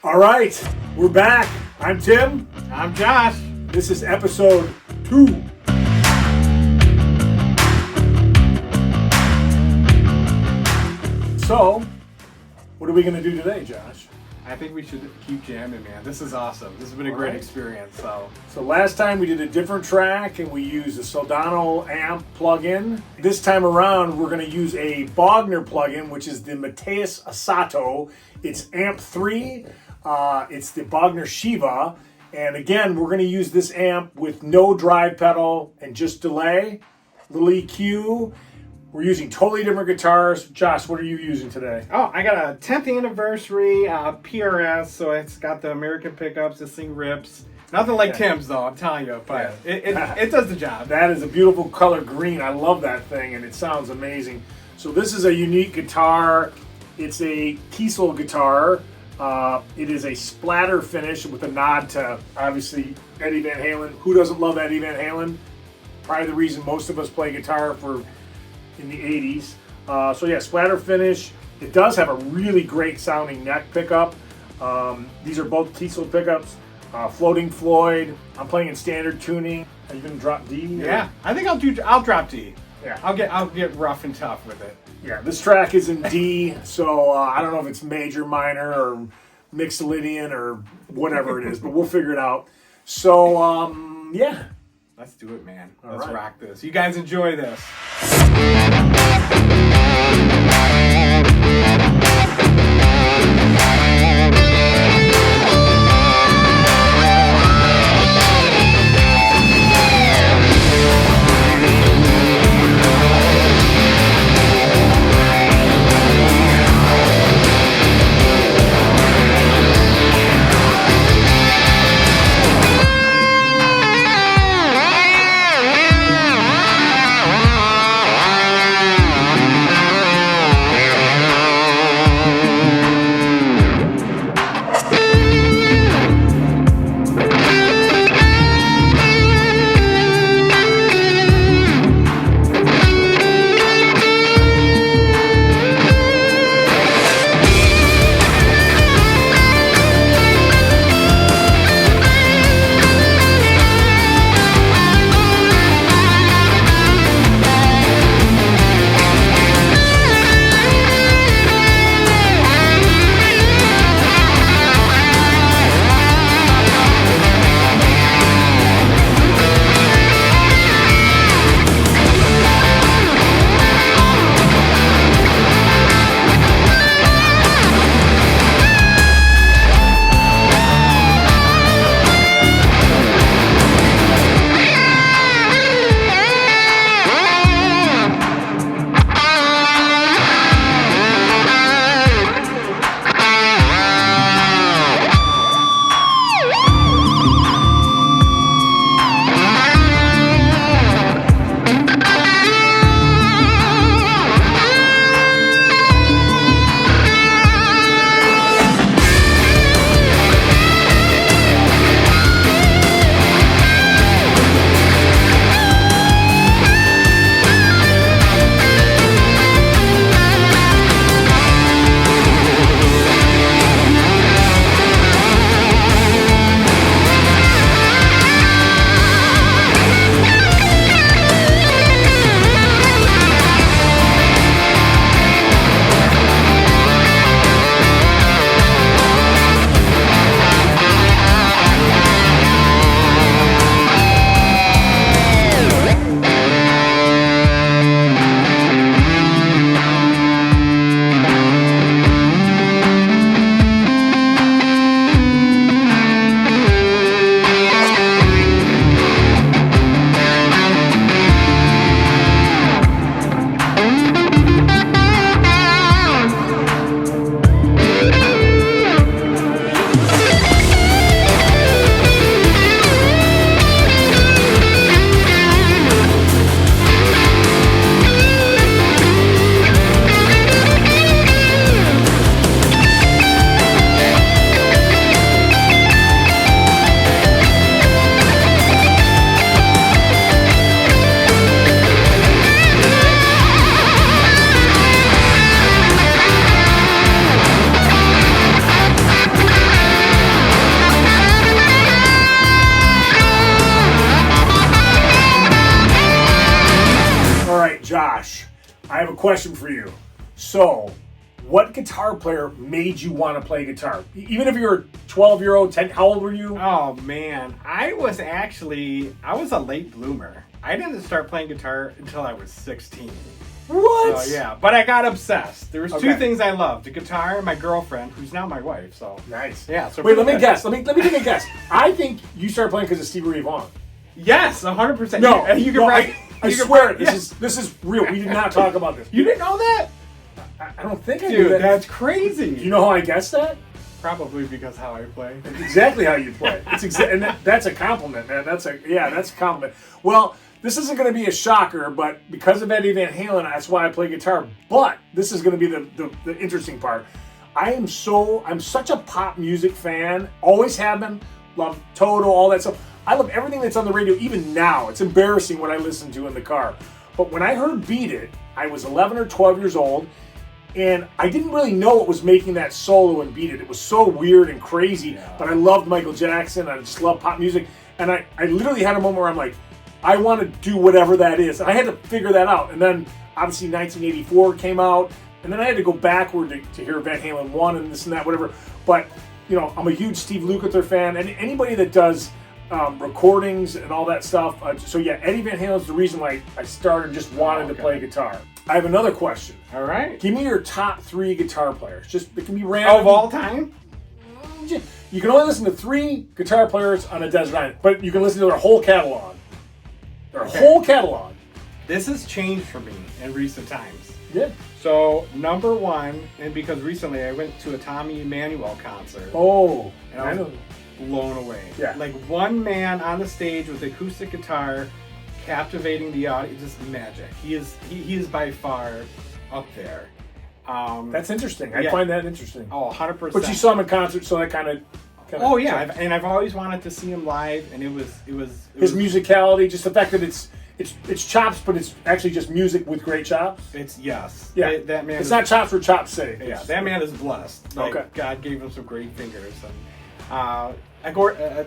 All right, we're back. I'm Tim. I'm Josh. This is episode 2. So, what are we going to do today, Josh? I think we should keep jamming, man. This is awesome. This has been a great experience. So last time we did a different track and we used a Soldano amp plugin. This time around we're going to use a Bogner plugin, which is the Mateus Asato. It's amp 3. It's the Bogner Shiva. And again, we're going to use this amp with no drive pedal and just delay, little EQ. We're using totally different guitars. Josh, what are you using today? Oh, I got a 10th anniversary PRS, so it's got the American pickups, this thing rips. Nothing like Tim's though, I'm telling you, but it does the job. That is a beautiful color green. I love that thing, and it sounds amazing. So this is a unique guitar. It's a Kiesel guitar. It is a splatter finish with a nod to, obviously, Eddie Van Halen. Who doesn't love Eddie Van Halen? Probably the reason most of us play guitar in the 80s. So yeah, splatter finish. It does have a really great sounding neck pickup. These are both Kiesel pickups. Floating Floyd. I'm playing in standard tuning. Are you gonna drop D? Yeah, I think I'll drop D. Yeah. I'll get rough and tough with it. Yeah, this track is in D, so I don't know if it's major, minor, or Mixolydian, or whatever it is, but we'll figure it out. So, yeah. Let's do it, man. All Let's right. rock this. You guys enjoy this. question for you. So, what guitar player made you want to play guitar? Even if you're a 12-year-old, 10, how old were you? Oh man, I was a late bloomer. I didn't start playing guitar until I was 16. What? So yeah, but I got obsessed. There was two Okay. things I loved: the guitar and my girlfriend, who's now my wife. So Nice. yeah. So Wait, let me pretty good. guess. Let me take a guess. I think you started playing because of Stevie Ray Vaughan. Yes, 100%. No, you can no, write. I you can swear write- this is real. We did not talk about this. You didn't know that, I don't think I knew dude? that. That's crazy. Do you know how I guessed that? Probably because how I play. It's exactly how you play. And that's a compliment, man. That's a compliment. Well, this isn't going to be a shocker, but because of Eddie Van Halen, that's why I play guitar. But this is going to be the interesting part. I'm such a pop music fan. Always have been. Love Toto, all that stuff. I love everything that's on the radio, even now. It's embarrassing what I listen to in the car. But when I heard Beat It, I was 11 or 12 years old, and I didn't really know what was making that solo in Beat It. It was so weird and crazy, but I loved Michael Jackson. I just loved pop music. And I literally had a moment where I'm like, I want to do whatever that is. And I had to figure that out. And then, obviously, 1984 came out, and then I had to go backward to hear Van Halen 1 and this and that, whatever. But, I'm a huge Steve Lukather fan, and anybody that does recordings and all that stuff. So yeah, Eddie Van Halen's the reason why I started just wanting to play guitar. I have another question. All right. Give me your top 3 guitar players. Just, it can be random. Of all time? You can only listen to 3 guitar players on a desert island, but you can listen to their whole catalog. Their whole catalog. This has changed for me in recent times. Yeah. So, number one, and because recently I went to a Tommy Emmanuel concert. Oh, and I was blown away. Yeah. Like one man on the stage with acoustic guitar, captivating the audience, just magic. He is by far up there. That's interesting. I find that interesting. Oh, 100%. But you saw him in concert, so that kind of. Oh yeah, I've always wanted to see him live, and it was his musicality, just the fact that it's chops, but it's actually just music with great chops. Yeah. That man. It's not chops for chops' sake. Yeah, that man is blessed. Like, okay. God gave him some great fingers, and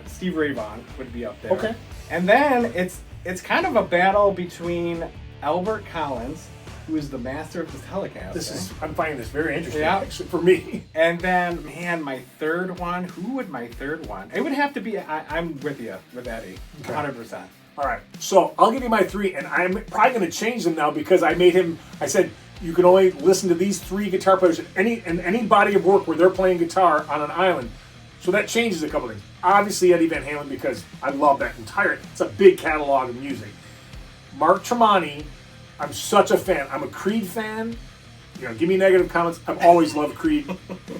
Steve Ray Vaughan would be up there. Okay. And then it's kind of a battle between Albert Collins, who is the master of the Telecaster. I'm finding this very interesting, Yeah. actually, for me. And then, man, my third one. Who would my third one? It would have to be. I'm with you with Eddie, 100%. All right, so I'll give you my 3, and I'm probably going to change them now because I said you can only listen to these 3 guitar players in any body of work where they're playing guitar on an island. So that changes a couple things. Obviously, Eddie Van Halen, because I love that it's a big catalog of music. Mark Tremonti, I'm such a fan. I'm a Creed fan. Give me negative comments. I've always loved Creed.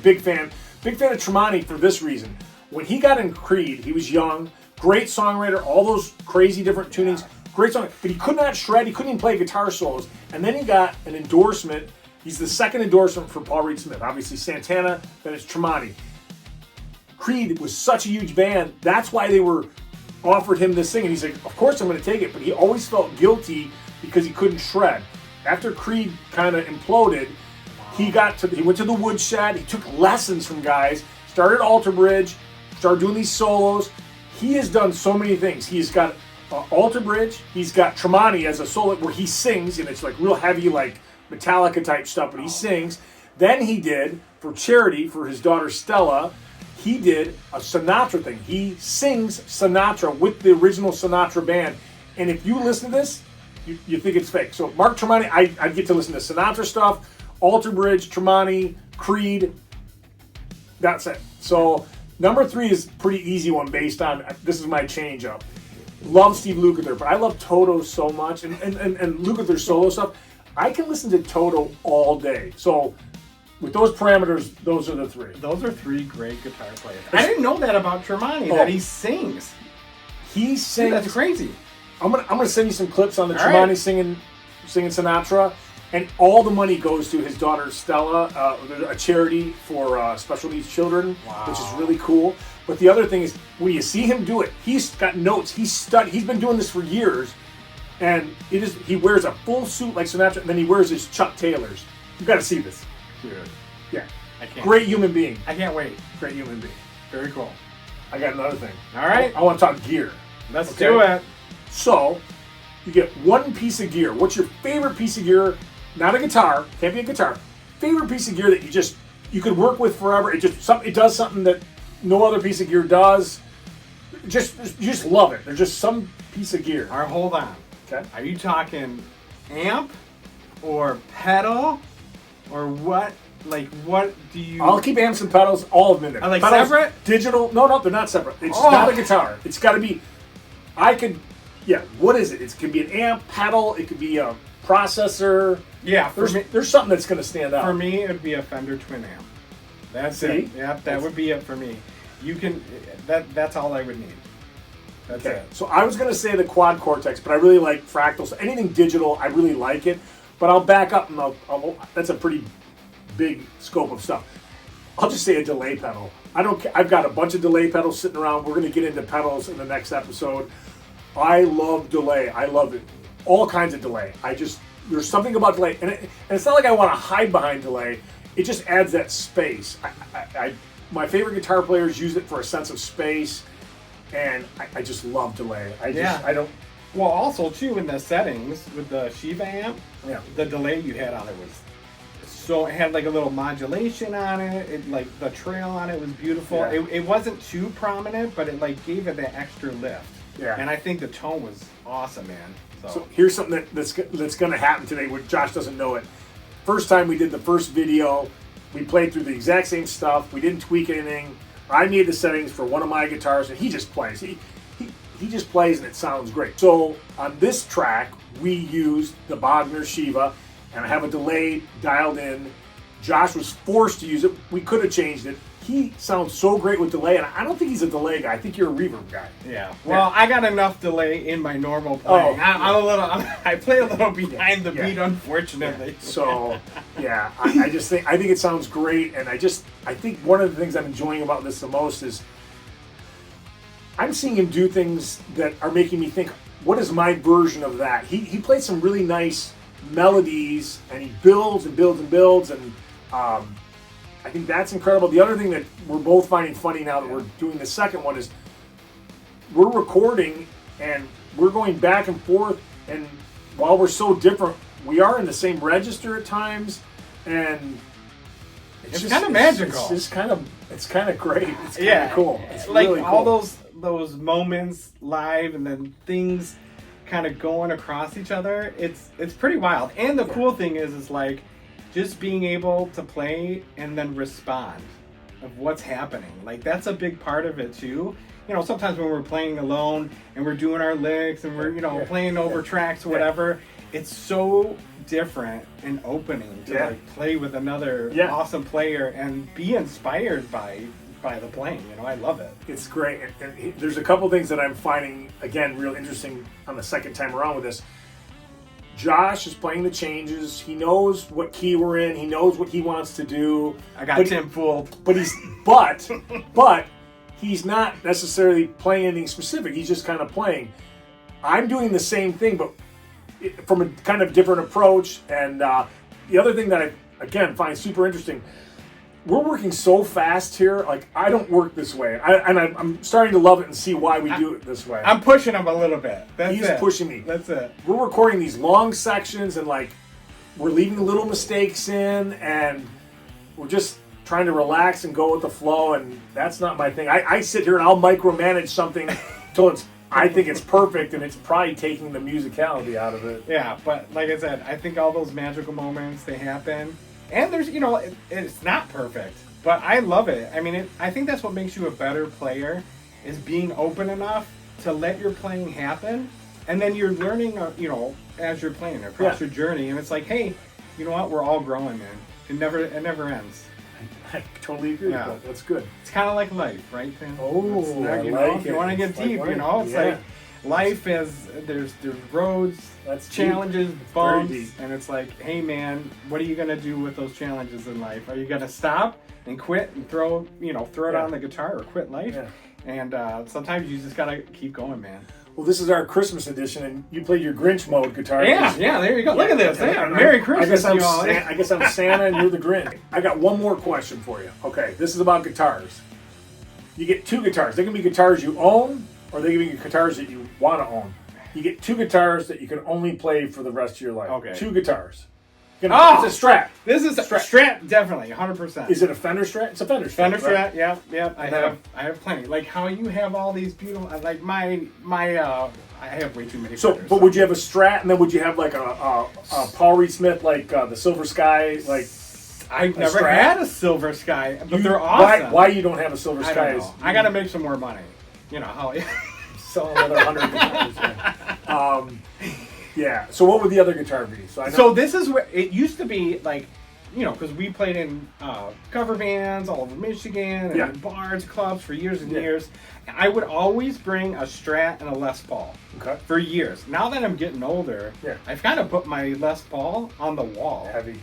Big fan. Big fan of Tremonti for this reason. When he got in Creed, he was young. Great songwriter, all those crazy different tunings, great song, but he could not shred, he couldn't even play guitar solos. And then he got an endorsement. He's the second endorsement for Paul Reed Smith. Obviously Santana, then it's Tremonti. Creed was such a huge band, that's why they offered him this thing. And he's like, of course I'm going to take it, but he always felt guilty because he couldn't shred. After Creed kind of imploded, he went to the woodshed, he took lessons from guys, started Alter Bridge, started doing these solos. He has done so many things. He's got Alter Bridge. He's got Tremonti as a solo where he sings, and it's like real heavy, like Metallica type stuff, but he sings. Then he did, for charity, for his daughter Stella, he did a Sinatra thing. He sings Sinatra with the original Sinatra band. And if you listen to this, you think it's fake. So Mark Tremonti, I get to listen to Sinatra stuff, Alter Bridge, Tremonti, Creed. That's it. So number 3 is a pretty easy one based on, this is my change up. Love Steve Lukather, but I love Toto so much, and Lukather's solo stuff. I can listen to Toto all day. So with those parameters, those are the 3. Those are 3 great guitar players. I didn't know that about Tremonti, that he sings. He sings. Dude, that's crazy. I'm gonna send you some clips on the Tremonti singing Sinatra. And all the money goes to his daughter Stella, a charity for special needs children, which is really cool. But the other thing is, when you see him do it, he's got notes. He's been doing this for years, and he wears a full suit like Sinatra, and then he wears his Chuck Taylors. You've got to see this. Dude. Yeah. I can't. Great human being. I can't wait. Great human being. Very cool. I got another thing. All right. I want to talk gear. Let's Okay? do it. So, you get one piece of gear. What's your favorite piece of gear not a guitar, can't be a guitar. Favorite piece of gear that you could work with forever. It does something that no other piece of gear does. You just love it. There's just some piece of gear. All right, hold on. Okay. Are you talking amp or pedal or what? Like, what do you... I'll keep amps and pedals, all of them in there. Are they pedals, separate? Digital. No, they're not separate. It's not a guitar. It's got to be... what is it? It could be an amp, pedal, it could be a processor. Yeah, there's something that's going to stand out. For me, it would be a Fender Twin Amp. That's it. Yeah, that would be it for me. You can... That's all I would need. That's it. So I was going to say the Quad Cortex, but I really like fractals. Anything digital, I really like it. But I'll back up and that's a pretty big scope of stuff. I'll just say a delay pedal. I've got a bunch of delay pedals sitting around. We're going to get into pedals in the next episode. I love delay. I love it. All kinds of delay. There's something about delay, and it's not like I want to hide behind delay. It just adds that space. My favorite guitar players use it for a sense of space, and I just love delay. Well, also too in the settings with the Shiva amp, the delay you had on it was it had like a little modulation on it. It like the trail on it was beautiful. Yeah. It wasn't too prominent, but it like gave it that extra lift. Yeah. And I think the tone was awesome, man. So here's something that's going to happen today where Josh doesn't know it. First time we did the first video, we played through the exact same stuff. We didn't tweak anything. I made the settings for one of my guitars, and he just plays. He just plays, and it sounds great. So on this track, we used the Bogner Shiva, and I have a delay dialed in. Josh was forced to use it. We could have changed it. He sounds so great with delay, and I don't think he's a delay guy. I think you're a reverb guy. Yeah. Well, I got enough delay in my normal playing. I play a little behind the beat, unfortunately. Yeah. So, I think it sounds great, and I think one of the things I'm enjoying about this the most is I'm seeing him do things that are making me think, what is my version of that? He plays some really nice melodies, and he builds and builds and builds, and I think that's incredible. The other thing that we're both finding funny now that we're doing the second one is we're recording and we're going back and forth, and while we're so different, we are in the same register at times, and it's kind of magical. It's kind of great. It's kind of cool. It's like really cool. All those moments live, and then things kind of going across each other. It's pretty wild. And the cool thing is like just being able to play and then respond of what's happening. Like that's a big part of it too. You know, sometimes when we're playing alone and we're doing our licks and we're playing over tracks or whatever, it's so different and opening to like play with another awesome player and be inspired by the playing. You know, I love it. It's great. And there's a couple things that I'm finding, again, real interesting on the second time around with this. Josh is playing the changes. He knows what key we're in. He knows what he wants to do. I got Tim fooled. But he's not necessarily playing anything specific. He's just kind of playing. I'm doing the same thing, but from a kind of different approach. And the other thing that I, again, find super interesting, we're working so fast here. Like, I don't work this way. I'm starting to love it and see why we do it this way. I'm pushing him a little bit. He's pushing me. That's it. We're recording these long sections, and like we're leaving little mistakes in, and we're just trying to relax and go with the flow, and that's not my thing. I sit here and I'll micromanage something until I think it's perfect, and it's probably taking the musicality out of it. Yeah, but like I said, I think all those magical moments, they happen. And there's, it's not perfect, but I love it. I mean, I think that's what makes you a better player, is being open enough to let your playing happen. And then you're learning, as you're playing across your journey. And it's like, hey, you know what? We're all growing, man. It never ends. I totally agree with that. That's good. It's kind of like life, right, Tim? If you want to get deep, it's like life is, there's roads, challenges, bumps, and it's like, hey man, what are you gonna do with those challenges in life? Are you gonna stop and quit and throw it on the guitar, or quit life? And sometimes you just gotta keep going, man. Well, this is our Christmas edition, and you played your Grinch mode guitar. Yeah, there you go. Look at this. Merry Christmas, y'all. I guess I'm Santa and you're the Grinch. I got one more question for you. Okay, this is about guitars. You get two guitars. They can be guitars you own, or they can be guitars that you want to own. You get two guitars that you can only play for the rest of your life. Okay. Two guitars. Oh! It's a Strat. This is a Strat, definitely, 100%. Is it a Fender Strat? It's a Fender Strat. Fender Strat, right? yeah. I have plenty. Like how you have all these beautiful, like my I have way too many. So, Fenders, but would you have a Strat, and then would you have like a Paul Reed Smith, like the Silver Sky, like? I've never Strat? had a Silver Sky, but they're awesome. Why you don't have a Silver I Sky? don't know. I gotta make some more money. You know how? Sell another 100 guitars. Yeah. So what would the other guitar be? So this is where it used to be like, you know, because we played in cover bands all over Michigan and in bars, clubs for years and years. I would always bring a Strat and a Les Paul for years. Now that I'm getting older, I've kind of put my Les Paul on the wall. Heavy.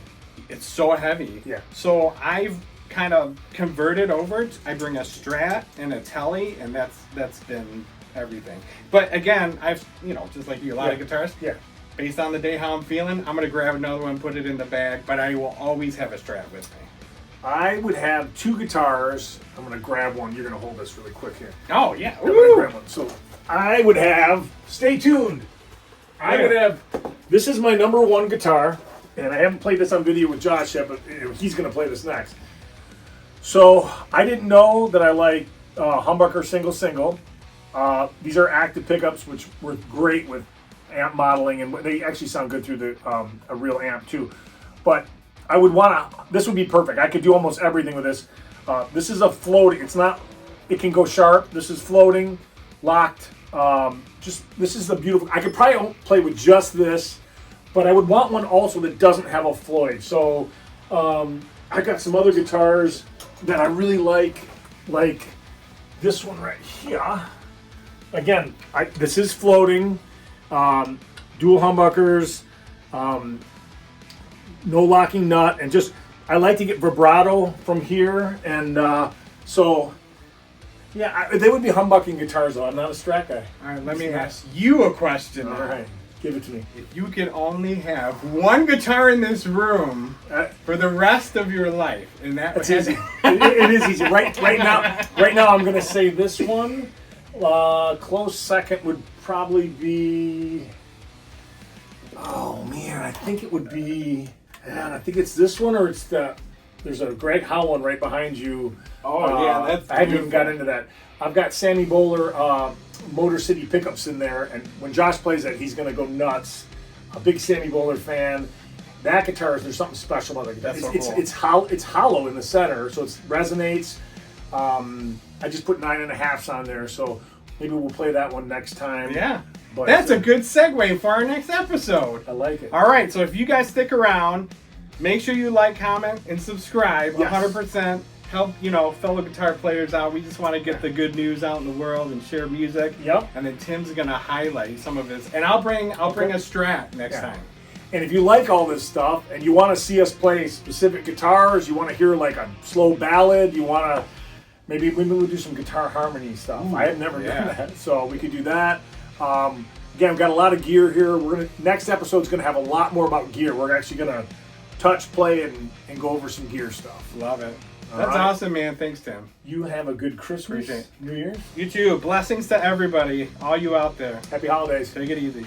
It's so heavy. Yeah. So I've kind of converted over. I bring a Strat and a Telly, and that's been everything. But again, I've, you know, just like you, a lot of guitarists. Yeah. Based on the day how I'm feeling, I'm gonna grab another one, put it in the bag, but I will always have a Strat with me. I would have two guitars. I'm gonna grab one. You're gonna hold this really quick here. Oh yeah. I'm gonna grab one. So I would have. Stay tuned. I would have. This is my number one guitar, and I haven't played this on video with Josh yet, but he's gonna play this next. So I didn't know that I like humbucker single. These are active pickups, which work great with amp modeling, and they actually sound good through the a real amp too. But I would want to. This would be perfect. I could do almost everything with this. This is a floating. It's not. It can go sharp. This is floating, locked. This is the beautiful. I could probably play with just this, but I would want one also that doesn't have a Floyd. So I got some other guitars that I really like this one right here. Again, this is floating, dual humbuckers, no locking nut, and just I like to get vibrato from here, and so yeah, they would be humbucking guitars though. I'm not a Strat guy. All right, let me ask you a question. All right, give it to me. If you could only have one guitar in this room for the rest of your life, and that's easy. It is easy. Right now, I'm gonna say this one. Close second would probably be. Oh man, I think it would be. Man, I think it's this one, or it's the. There's a Greg Howe one right behind you. Oh yeah, that's. I haven't even got into that. I've got Sammy Bowler Motor City pickups in there, and when Josh plays that, he's gonna go nuts. A big Sammy Bowler fan. That guitar there's something special about it. That's so cool. It's hollow in the center, so it resonates. I just put 9.5s on there, so maybe we'll play that one next time. Yeah. But that's a good segue for our next episode. I like it. All right, so if you guys stick around, make sure you like, comment, and subscribe. 100% help, you know, fellow guitar players out. We just want to get the good news out in the world and share music. Yep. And then Tim's gonna highlight some of his, and I'll bring a Strat next time. And if you like all this stuff and you want to see us play specific guitars, you want to hear like a slow ballad, you want to maybe we'll do some guitar harmony stuff. I have never done that, so we could do that. Again, we've got a lot of gear here. Next episode's gonna have a lot more about gear. We're actually gonna touch, play, and go over some gear stuff. Love it. That's awesome, man. Thanks, Tim. You have a good Christmas, New Year's. You too. Blessings to everybody, all you out there. Happy holidays. Take it easy.